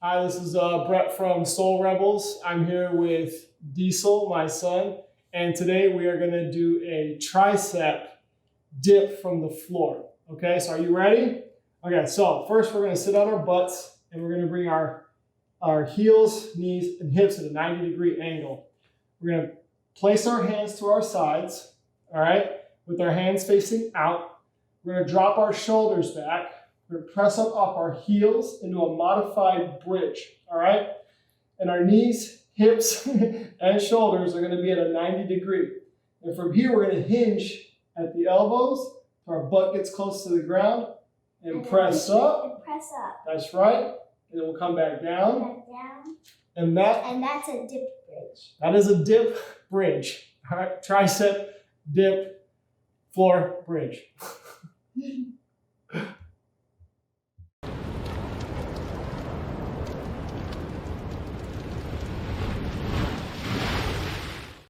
Hi, this is Brett from Soul Rebels. I'm here with Diesel, my son, and today we are going to do a tricep dip from the floor. Okay, so are you ready? Okay, so first we're going to sit on our butts and we're going to bring our heels, knees, and hips at a 90-degree angle. We're going to place our hands to our sides, all right, with our hands facing out. We're going to drop our shoulders back. We're going to press up off our heels into a modified bridge, all right? And our knees, hips, and shoulders are going to be at a 90-degree. And from here, we're going to hinge at the elbows so our butt gets close to the ground and press up. And press up. That's right. And then we'll come back down. Back down. And that's a dip bridge. That is a dip bridge. All right, tricep dip floor bridge.